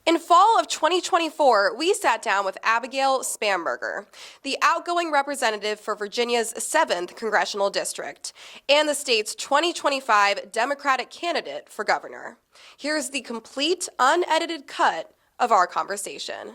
In fall of 2024, we sat down with Abigail SPANBERGER, the outgoing representative for Virginia's 7th Congressional District and the state's 2025 Democratic candidate for governor. Here's the complete, unedited cut of our conversation.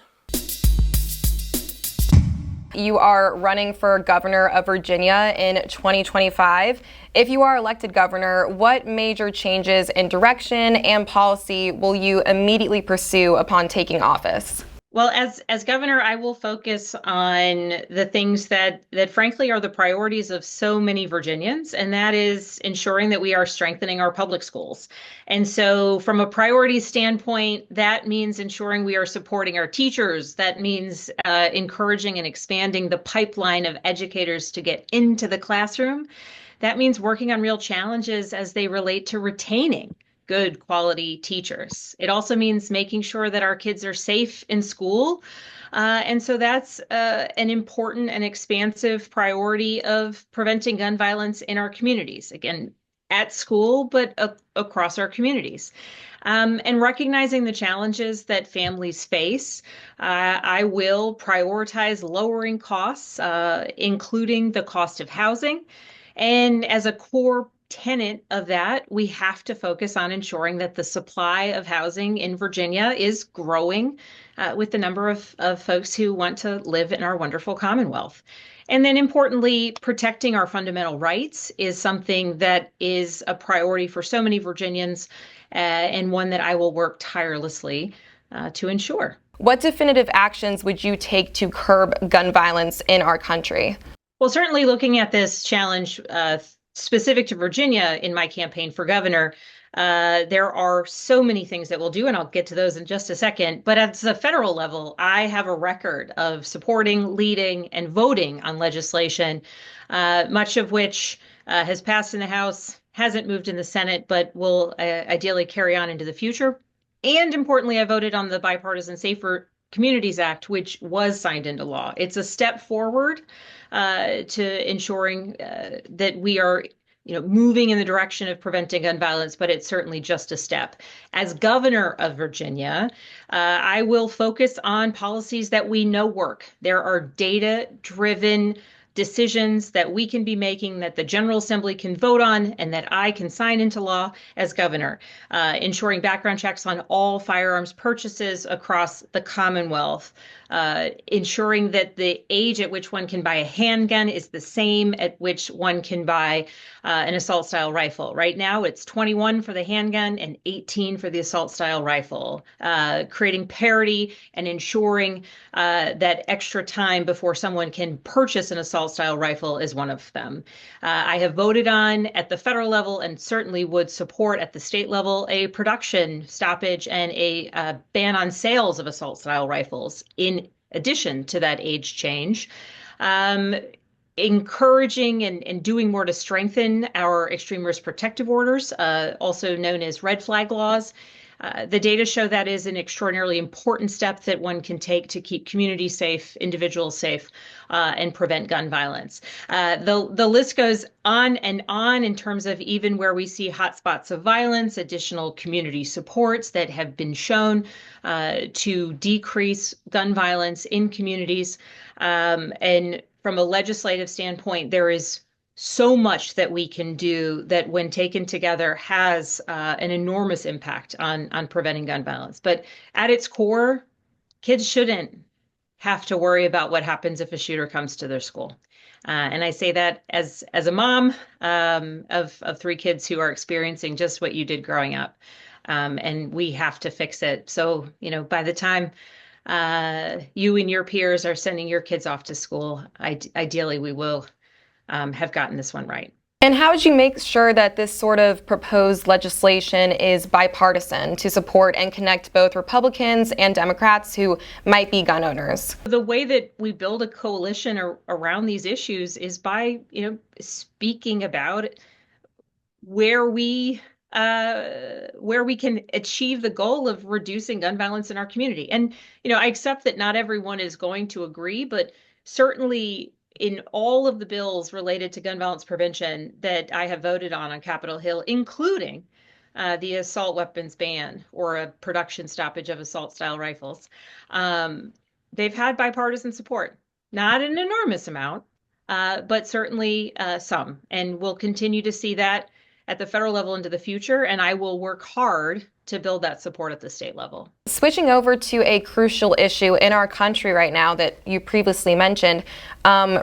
You are running for governor of Virginia in 2025. If you are elected governor, what major changes in direction and policy will you immediately pursue upon taking office? Well, as governor, I will focus on the things that frankly are the priorities of so many Virginians, and that is ensuring that we are strengthening our public schools. And so from a priority standpoint, that means ensuring we are supporting our teachers. That means encouraging and expanding the pipeline of educators to get into the classroom. That means working on real challenges as they relate to retaining good quality teachers. It also means making sure that our kids are safe in school. And so that's an important and expansive priority of preventing gun violence in our communities, again, at school, but across our communities. And recognizing the challenges that families face, I will prioritize lowering costs, including the cost of housing. And as a core tenet of that, we have to focus on ensuring that the supply of housing in Virginia is growing with the number of folks who want to live in our wonderful Commonwealth. And then importantly, protecting our fundamental rights is something that is a priority for so many Virginians and one that I will work tirelessly to ensure. What definitive actions would you take to curb gun violence in our country? Well, certainly looking at this challenge specific to Virginia in my campaign for governor, there are so many things that we'll do, and I'll get to those in just a second. But at the federal level, I have a record of supporting, leading, and voting on legislation, much of which has passed in the House, hasn't moved in the Senate, but will ideally carry on into the future. And importantly, I voted on the Bipartisan Safer Communities Act, which was signed into law. It's a step forward to ensuring that we are moving in the direction of preventing gun violence, but it's certainly just a step. As governor of Virginia, I will focus on policies that we know work. There are data-driven decisions that we can be making that the General Assembly can vote on and that I can sign into law as governor, ensuring background checks on all firearms purchases across the Commonwealth, ensuring that the age at which one can buy a handgun is the same at which one can buy an assault style rifle. Right now, it's 21 for the handgun and 18 for the assault style rifle, creating parity and ensuring that extra time before someone can purchase an assault style rifle is one of them. I have voted on at the federal level and certainly would support at the state level a production stoppage and a ban on sales of assault style rifles in addition to that age change. Encouraging and doing more to strengthen our extreme risk protective orders, also known as red flag laws. The data show that is an extraordinarily important step that one can take to keep communities safe, individuals safe, and prevent gun violence. The list goes on and on in terms of even where we see hotspots of violence, additional community supports that have been shown to decrease gun violence in communities. And from a legislative standpoint, there is so much that we can do that when taken together has an enormous impact on preventing gun violence. But at its core, kids shouldn't have to worry about what happens if a shooter comes to their school. And I say that as a mom of three kids who are experiencing just what you did growing up. And we have to fix it. So, by the time you and your peers are sending your kids off to school, ideally we will have gotten this one right. And how would you make sure that this sort of proposed legislation is bipartisan to support and connect both Republicans and Democrats who might be gun owners? The way that we build a coalition around these issues is by, speaking about where we can achieve the goal of reducing gun violence in our community. And, I accept that not everyone is going to agree, but certainly in all of the bills related to gun violence prevention that I have voted on Capitol Hill, including the assault weapons ban or a production stoppage of assault-style rifles. Um, they've had bipartisan support, not an enormous amount, but certainly some. And we'll continue to see that at the federal level into the future. And I will work hard to build that support at the state level. Switching over to a crucial issue in our country right now that you previously mentioned,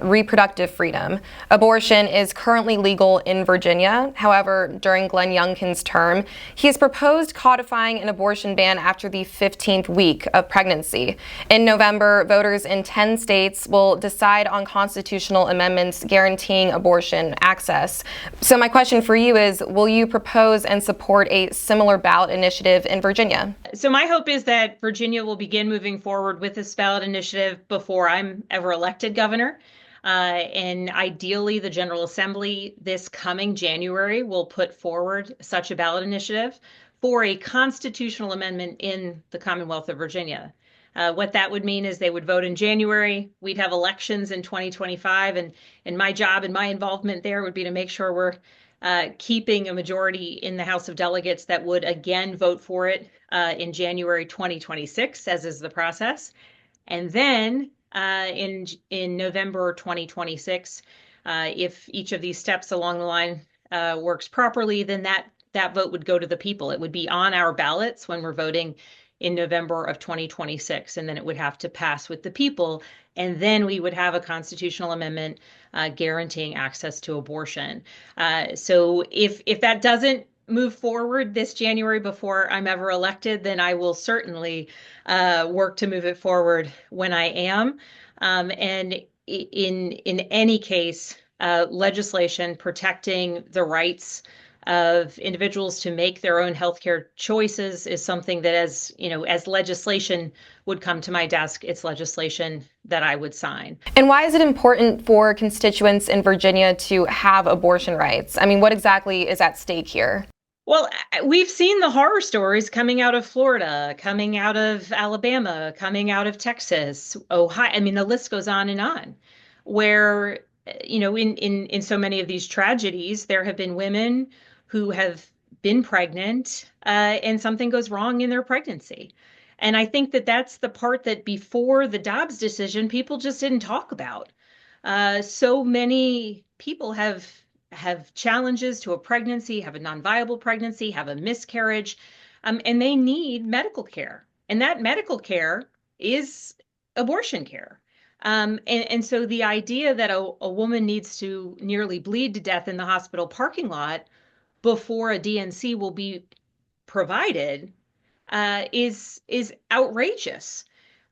reproductive freedom. Abortion is currently legal in Virginia. However, during Glenn Youngkin's term, he has proposed codifying an abortion ban after the 15th week of pregnancy. In November, voters in 10 states will decide on constitutional amendments guaranteeing abortion access. So my question for you is, will you propose and support a similar ballot initiative in Virginia? So my hope is that Virginia will begin moving forward with this ballot initiative before I'm ever elected governor. And ideally, the General Assembly this coming January will put forward such a ballot initiative for a constitutional amendment in the Commonwealth of Virginia. What that would mean is they would vote in January. We'd have elections in 2025, and my job and my involvement there would be to make sure we're keeping a majority in the House of Delegates that would again vote for it in January 2026, as is the process. And then in November 2026, if each of these steps along the line works properly, then that vote would go to the people. It would be on our ballots when we're voting in November of 2026, and then it would have to pass with the people. And then we would have a constitutional amendment guaranteeing access to abortion. So if that doesn't move forward this January before I'm ever elected, then I will certainly work to move it forward when I am. And in any case, legislation protecting the rights of individuals to make their own healthcare choices is something that, as you know, as legislation would come to my desk, it's legislation that I would sign. And why is it important for constituents in Virginia to have abortion rights? I mean, what exactly is at stake here? Well, we've seen the horror stories coming out of Florida, coming out of Alabama, coming out of Texas, Ohio. I mean, the list goes on, where, you know, in so many of these tragedies, there have been women who have been pregnant and something goes wrong in their pregnancy. And I think that that's the part that before the Dobbs decision, people just didn't talk about. So many people have challenges to a pregnancy, have a non-viable pregnancy, have a miscarriage, and they need medical care. And that medical care is abortion care. And so the idea that a woman needs to nearly bleed to death in the hospital parking lot before a DNC will be provided is outrageous.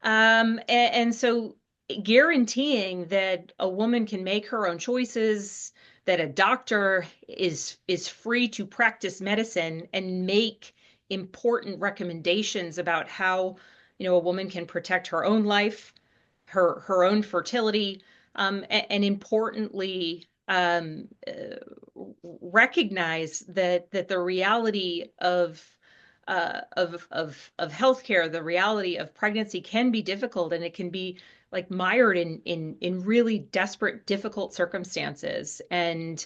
And so guaranteeing that a woman can make her own choices, that a doctor is free to practice medicine and make important recommendations about how, you know, a woman can protect her own life, her own fertility, and importantly, recognize that the reality of healthcare, the reality of pregnancy can be difficult, and it can be like mired in really desperate, difficult circumstances. And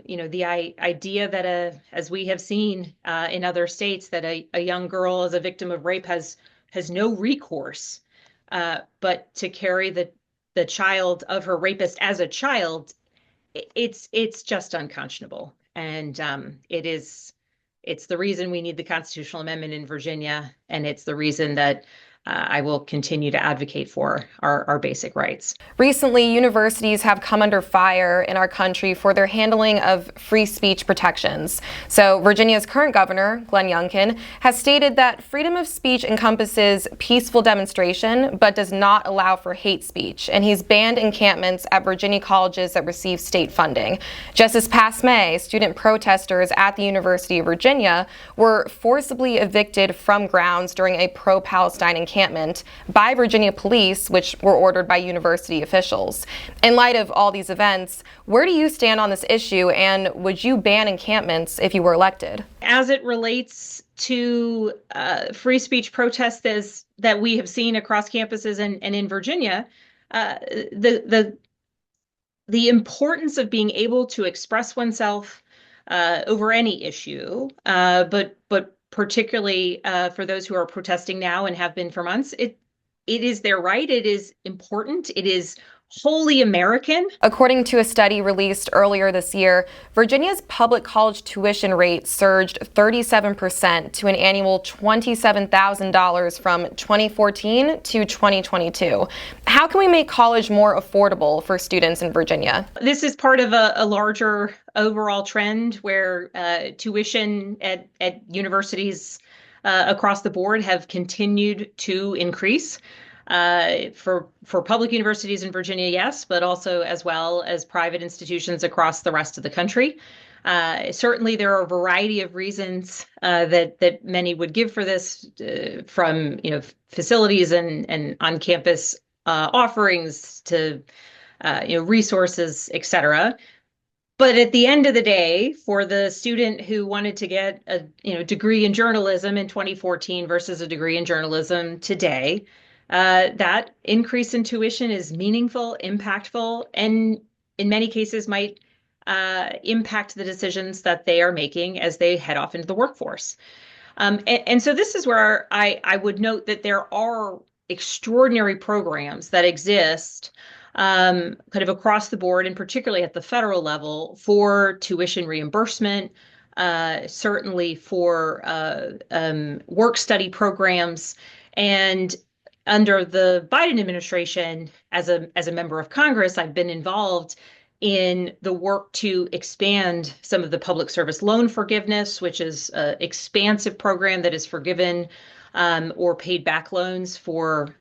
you know, the idea that as we have seen in other states, that a young girl as a victim of rape has no recourse but to carry the child of her rapist as a child, it's just unconscionable. And it's the reason we need the constitutional amendment in Virginia, and it's the reason that I will continue to advocate for our basic rights. Recently, universities have come under fire in our country for their handling of free speech protections. So Virginia's current governor, Glenn Youngkin, has stated that freedom of speech encompasses peaceful demonstration, but does not allow for hate speech. And he's banned encampments at Virginia colleges that receive state funding. Just this past May, student protesters at the University of Virginia were forcibly evicted from grounds during a pro-Palestine encampment by Virginia police, which were ordered by university officials. In light of all these events, where do you stand on this issue, and would you ban encampments if you were elected? As it relates to free speech protests that we have seen across campuses and in Virginia, the importance of being able to express oneself over any issue, but particularly for those who are protesting now and have been for months, it is their right. It is important. It is wholly American. According to a study released earlier this year, Virginia's public college tuition rate surged 37% to an annual $27,000 from 2014 to 2022. How can we make college more affordable for students in Virginia? This is part of a larger overall trend where tuition at universities across the board have continued to increase. For public universities in Virginia, yes, but also as well as private institutions across the rest of the country. Certainly, there are a variety of reasons that many would give for this, from facilities and on-campus offerings to resources, et cetera. But at the end of the day, for the student who wanted to get a degree in journalism in 2014 versus a degree in journalism today, that increase in tuition is meaningful, impactful, and in many cases might impact the decisions that they are making as they head off into the workforce. And so this is where I would note that there are extraordinary programs that exist kind of across the board, and particularly at the federal level, for tuition reimbursement, certainly for work study programs. And under the Biden administration, as a member of Congress, I've been involved in the work to expand some of the public service loan forgiveness, which is an expansive program that is forgiven or paid back loans for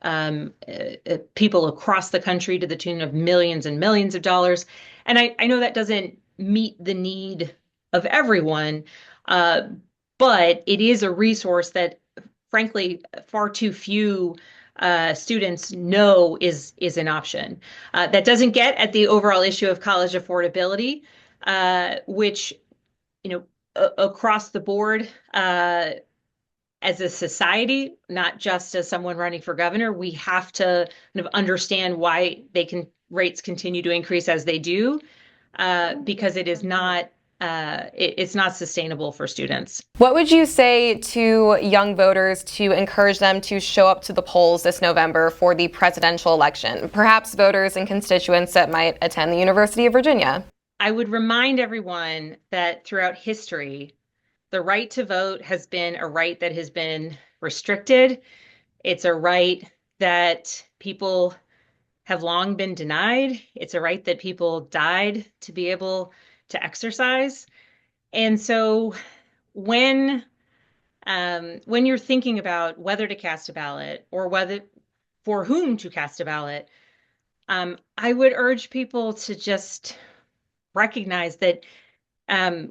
people across the country to the tune of millions and millions of dollars. And I know that doesn't meet the need of everyone, but it is a resource that, frankly, far too few students know is an option. That doesn't get at the overall issue of college affordability, which, across the board, as a society, not just as someone running for governor, we have to kind of understand why rates continue to increase as they do, because it is not it's not sustainable for students. What would you say to young voters to encourage them to show up to the polls this November for the presidential election? Perhaps voters and constituents that might attend the University of Virginia. I would remind everyone that throughout history, the right to vote has been a right that has been restricted. It's a right that people have long been denied. It's a right that people died to be able to exercise. And so when you're thinking about whether to cast a ballot or for whom to cast a ballot, I would urge people to just recognize that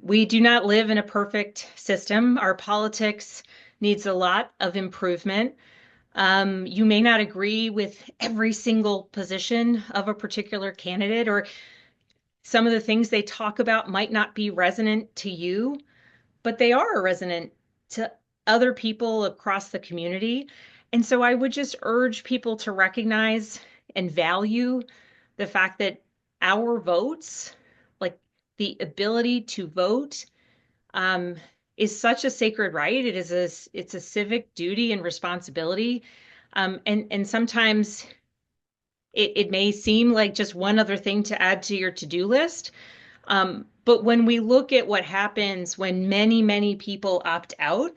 we do not live in a perfect system. Our politics needs a lot of improvement. You may not agree with every single position of a particular candidate, or some of the things they talk about might not be resonant to you, but they are resonant to other people across the community. And so I would just urge people to recognize and value the fact that our votes, like the ability to vote, is such a sacred right. It's a civic duty and responsibility. And sometimes it may seem like just one other thing to add to your to-do list. But when we look at what happens when many, many people opt out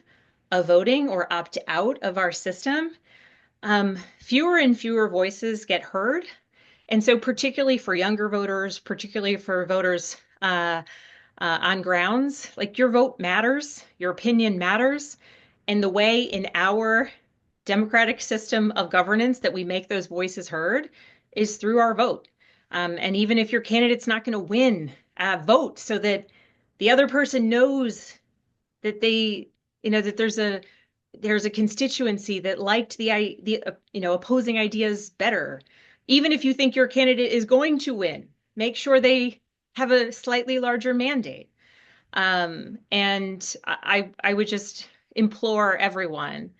of voting or opt out of our system, fewer and fewer voices get heard. And so particularly for younger voters, particularly for voters on grounds, like, your vote matters, your opinion matters. And the way in our democratic system of governance that we make those voices heard is through our vote. And even if your candidate's not going to win, vote so that the other person knows that that there's a constituency that liked the opposing ideas better. Even if you think your candidate is going to win, make sure they have a slightly larger mandate. And I would just implore everyone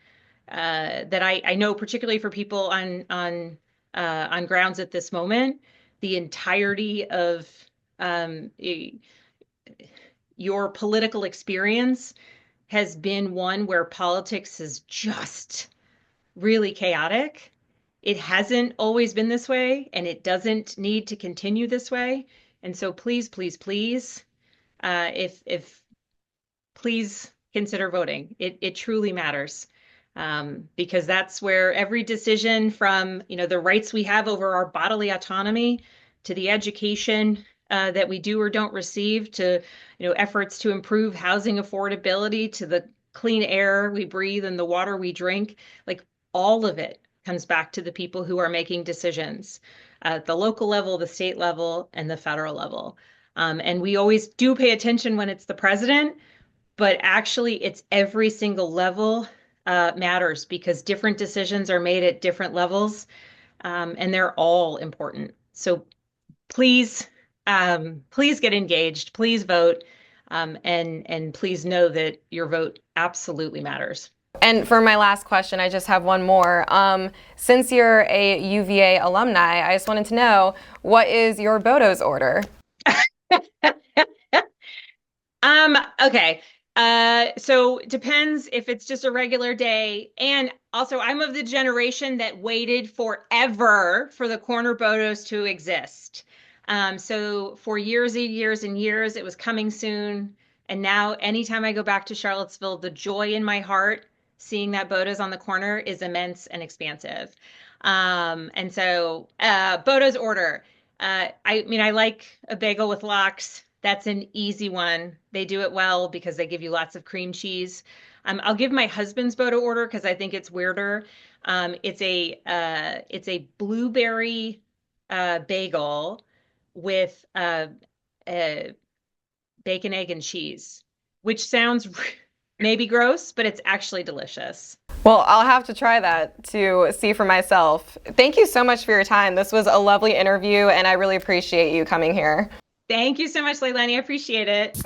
that I know, particularly for people on grounds at this moment, the entirety of your political experience has been one where politics is just really chaotic. It hasn't always been this way, and it doesn't need to continue this way. And so please, please, please, if please consider voting. It truly matters, because that's where every decision from, the rights we have over our bodily autonomy to the education that we do or don't receive to, efforts to improve housing affordability to the clean air we breathe and the water we drink, like all of it comes back to the people who are making decisions at the local level, the state level, and the federal level. And we always do pay attention when it's the president, but actually it's every single level matters because different decisions are made at different levels, and they're all important. So please, please get engaged, please vote, and please know that your vote absolutely matters. And for my last question, I just have one more. Since you're a UVA alumni, I just wanted to know, what is your Bodo's order? Okay. So it depends if it's just a regular day. And also, I'm of the generation that waited forever for the corner Bodos to exist. So for years and years and years, it was coming soon. And now anytime I go back to Charlottesville, the joy in my heart seeing that Bodo's on the corner is immense and expansive. And so Bodo's order. I mean, I like a bagel with lox. That's an easy one. They do it well because they give you lots of cream cheese. I'll give my husband's Bodo order because I think it's weirder. It's a blueberry bagel with bacon, egg, and cheese, which sounds maybe gross, but it's actually delicious. Well, I'll have to try that to see for myself. Thank you so much for your time. This was a lovely interview, and I really appreciate you coming here. Thank you so much, Leilani. I appreciate it.